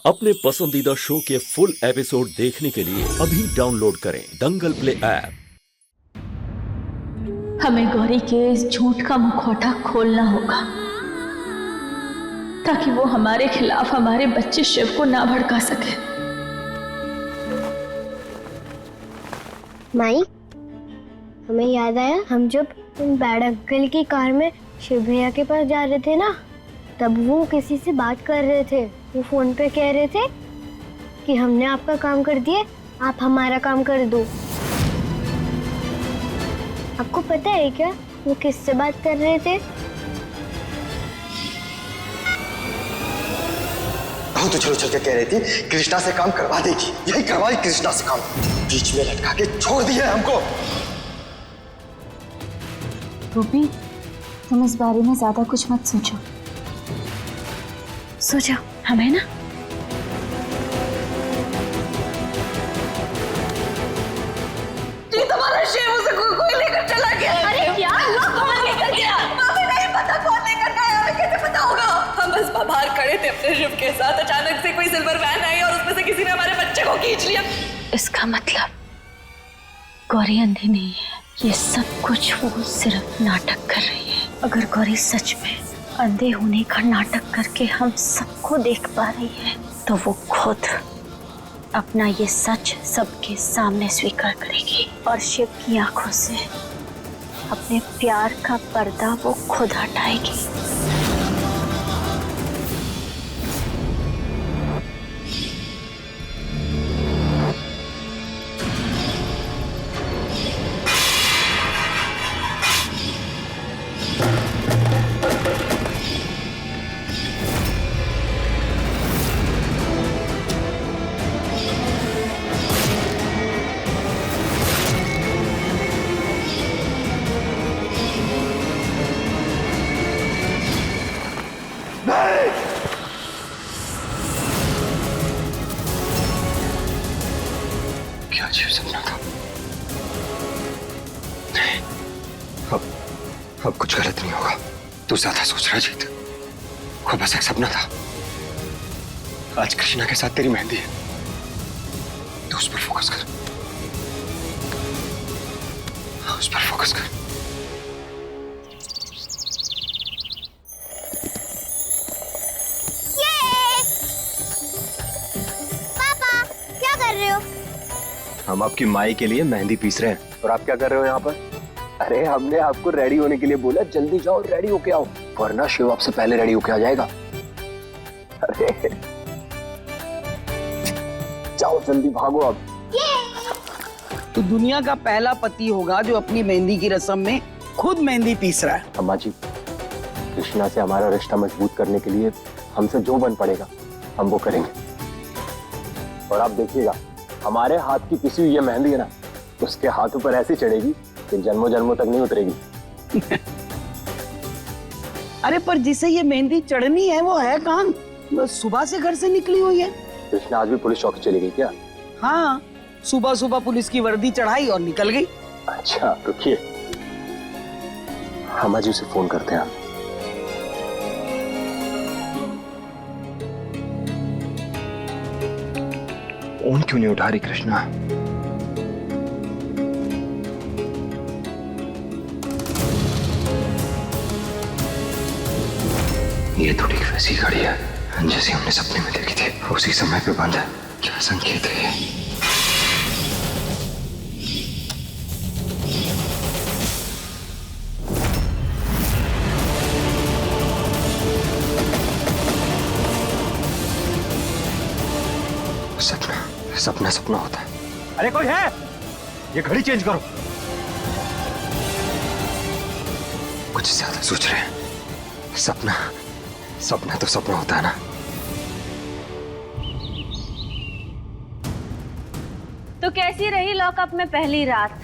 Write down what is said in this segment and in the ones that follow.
अपने पसंदीदा शो के फुल एपिसोड देखने के लिए अभी डाउनलोड करें दंगल प्ले ऐप। हमें गौरी के इस झूठ का मुखौटा खोलना होगा ताकि वो हमारे खिलाफ हमारे बच्चे शिव को ना भड़का सके। माई, हमें याद आया हम जब उन बैड अंकल की कार में शिव भैया के पास जा रहे थे ना, तब वो किसी से बात कर रहे थे। वो फोन पे कह रहे थे कि हमने आपका काम कर दिया, आप हमारा काम कर दो। आपको पता है क्या वो किससे बात कर रहे थे? तो चलो चल के कह रही थी कृष्णा से काम करवा देगी, यही करवाई कृष्णा से काम, बीच में लटका के छोड़ दिया हमको। रूबी, तुम इस बारे में ज्यादा कुछ मत सोचो। सोचो हमें ना, तुम्हारा शिव उसे कोई लेकर चला गया। अरे क्या कौन लेकर गया? हमें नहीं पता कौन लेकर गया, हमें कैसे पता होगा? हम बस बाहर खड़े थे अपने शिव के साथ, अचानक से कोई सिल्वर वैन आई और उसमें से किसी ने हमारे बच्चे को खींच लिया। इसका मतलब गौरी अंधी नहीं है, ये सब कुछ वो सिर्फ नाटक कर रही है। अगर गौरी सच में अंधे होने का नाटक करके हम सबको देख पा रही है तो वो खुद अपना ये सच सबके सामने स्वीकार करेगी और शिव की आंखों से अपने प्यार का पर्दा वो खुद हटाएगी। क्या अजीब सपना था। नहीं, अब कुछ गलत नहीं होगा। तू ज्यादा सोच रहा जीत, वो बस एक सपना था। आज कृष्णा के साथ तेरी मेहंदी है, तू उस पर फोकस कर, हाँ, उस पर फोकस कर। पापा, क्या कर रहे हो? हम आपकी माई के लिए मेहंदी पीस रहे हैं। और आप क्या कर रहे हो यहाँ पर? अरे हमने आपको रेडी होने के लिए बोला, जल्दी जाओ रेडी होके आओ, वरना शिव आपसे पहले रेडी होके आ जाएगा। अरे जाओ जल्दी भागो अब। तो दुनिया का पहला पति होगा जो अपनी मेहंदी की रस्म में खुद मेहंदी पीस रहा है। अम्मा जी, कृष्णा से हमारा रिश्ता मजबूत करने के लिए हमसे जो बन पड़ेगा हम वो करेंगे। और आप देखिएगा, हमारे हाथ की पिसी हुई ये मेहंदी है ना, उसके हाथों पर ऐसी चढ़ेगी कि जन्मों जन्मों तक नहीं उतरेगी। अरे पर जिसे ये मेहंदी चढ़नी है वो है कहाँ? बस सुबह से घर से निकली हुई है। कृष्णा आज भी पुलिस चौकी चली गई क्या? हाँ, सुबह सुबह पुलिस की वर्दी चढ़ाई और निकल गई। अच्छा रुकिए, अम्मा जी से फोन करते हैं। फोन क्यों नहीं उठा रही कृष्णा? ये थोड़ी वैसी गाड़ी है जैसी हमने सपने में देखी थी, उसी समय पे बंद है। क्या संकेत है ये? सपना सपना होता है। अरे कोई है? ये घड़ी चेंज करो। कुछ ज्यादा सोच रहे हैं। सपना सपना तो सपना होता है ना। तो कैसी रही लॉकअप में पहली रात?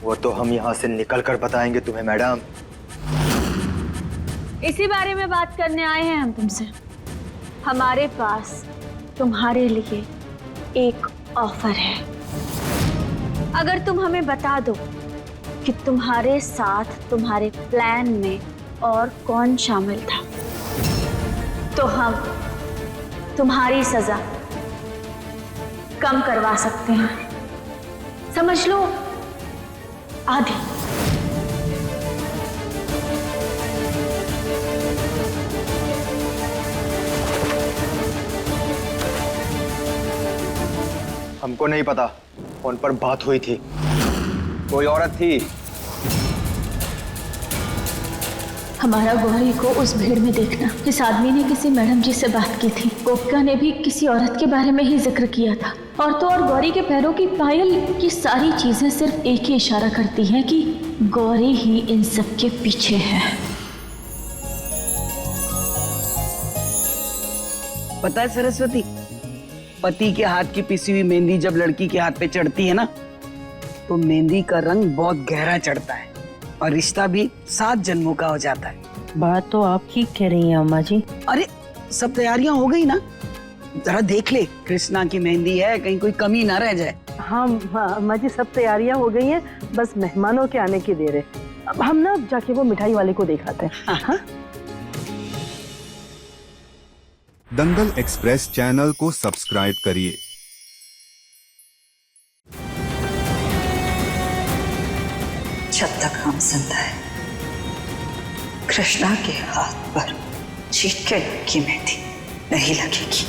वो तो हम यहाँ से निकल कर बताएंगे तुम्हें मैडम। इसी बारे में बात करने आए हैं हम तुमसे। हमारे पास तुम्हारे लिए एक ऑफर है। अगर तुम हमें बता दो कि तुम्हारे साथ तुम्हारे प्लान में और कौन शामिल था, तो हम तुम्हारी सजा कम करवा सकते हैं। समझ लो, आधी। हमको नहीं पता, फोन पर बात हुई थी, कोई औरत थी। हमारा गौरी को उस भीड़ में देखना, इस आदमी ने किसी मैडम जी से बात की थी, गोपिका ने भी किसी औरत के बारे में ही जिक्र किया था, और तो और गौरी के पैरों की पायल, ये सारी चीजें सिर्फ एक ही इशारा करती हैं कि गौरी ही इन सब के पीछे है। पता है सरस्वती, पति के हाथ की पिसी हुई मेहंदी जब लड़की के हाथ पे चढ़ती है ना, तो मेहंदी का रंग बहुत गहरा चढ़ता है और रिश्ता भी 7 जन्मों का हो जाता है। बात तो आप ठीक कह रही हैं अम्मा जी। अरे सब तैयारियां हो गई ना? जरा देख ले, कृष्णा की मेहंदी है, कहीं कोई कमी ना रह जाए। हाँ अम्मा जी, सब तैयारियां हो गई हैं, बस मेहमानों के आने की देर है। अब हम ना जाके वो मिठाई वाले को दिखाते हैं। हाँ? दंगल एक्सप्रेस चैनल को सब्सक्राइब करिए। जब तक हम जिंदा है, कृष्णा के हाथ पर चीख के की मेहंदी नहीं लगेगी।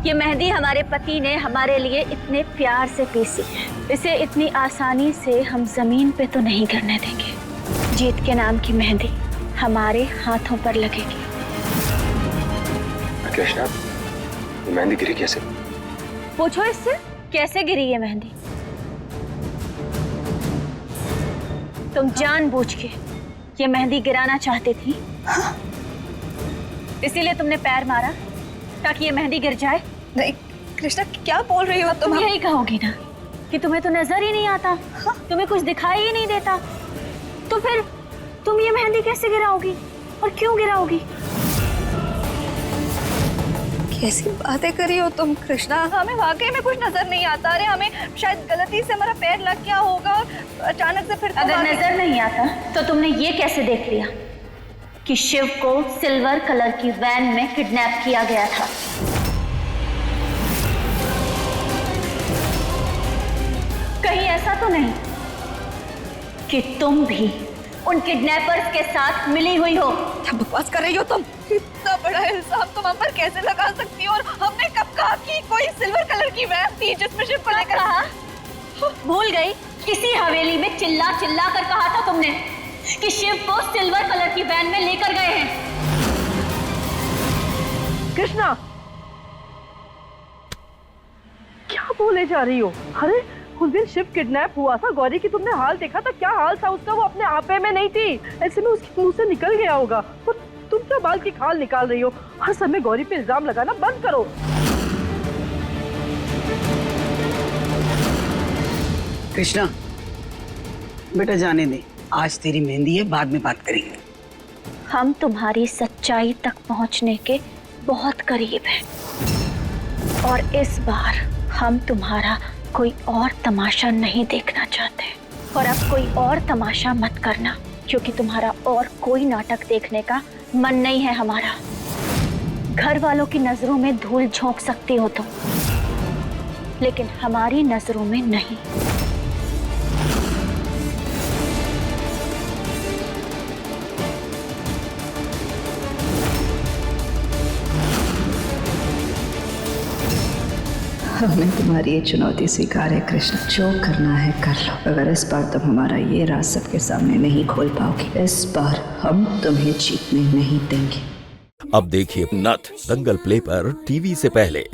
ये मेहंदी हमारे पति ने हमारे लिए इतने प्यार से पीसी है, इसे इतनी आसानी से हम जमीन पे तो नहीं गिरने देंगे। जीत के नाम की मेहंदी हमारे हाथों पर लगेगी। कृष्णा, ये मेहंदी गिरी कैसे? पूछो इससे, कैसे गिरी ये मेहंदी? तुम जानबूझ के ये मेहंदी गिराना चाहती थी, इसीलिए तुमने पैर मारा ताकि ये मेहंदी गिर जाए। नहीं कृष्णा, क्या बोल रही हो तुम? यही कहोगी ना कि तुम्हें तो नजर ही नहीं आता, तुम्हें कुछ दिखाई ही नहीं देता, तो फिर तुम ये मेहंदी कैसे गिराओगी और क्यों गिराओगी? कैसी बातें कर रही हो तुम कृष्णा? हमें वाकई में कुछ नजर नहीं आता। अरे हमें शायद गलती से हमारा पैर लग गया होगा और अचानक से फिर अगर नजर नहीं आता तो तुमने ये कैसे देख लिया कि शिव को सिल्वर कलर की वैन में किडनैप किया गया था? कहीं ऐसा तो नहीं कि तुम भी उन किडनैपर्स के साथ मिली हुई हो? क्या बकवास कर रही हो तुम? इतना बड़ा इल्जाम तुम हम पर कैसे लगा सकती हो? और हमने कब कहा कि कोई सिल्वर कलर की वैन थी जिसमें शिव को लेकर? कहा? भूल गई? किसी हवेली में चिल्ला चिल्ला कर कहा था तुमने कि शिव को सिल्वर कलर की वैन में लेकर गए हैं। कृष्णा, क्या बोले जा रही हो? अरे उस दिन शिव किडनैप हुआ था, गौरी की तुमने हाल देखा था? क्या हाल था उसका? वो अपने आपे में नहीं थी, ऐसे में उसके मुंह से निकल गया होगा। तो तुम क्या बाल की खाल निकाल रही हो? हर समय गौरी पे इल्जाम लगाना बंद करो। कृष्णा बेटा, जाने दे, आज तेरी मेहंदी है, बाद में बात करेंगे। हम तुम्हारी सच्चाई तक पहुंचने के बहुत करीब हैं, और इस बार हम तुम्हारा कोई और तमाशा नहीं देखना चाहते। और अब कोई और तमाशा मत करना, क्योंकि तुम्हारा और कोई नाटक देखने का मन नहीं है हमारा। घर वालों की नजरों में धूल झोंक सकती हो तुम, लेकिन हमारी नजरों में नहीं। हमने तुम्हारी ये चुनौती स्वीकार है कृष्ण, जो करना है कर लो। अगर इस बार तुम हमारा ये राज सबके सामने नहीं खोल पाओगे, इस बार हम तुम्हें जीतने नहीं देंगे। अब देखिए नथ दंगल प्ले पर टीवी से पहले।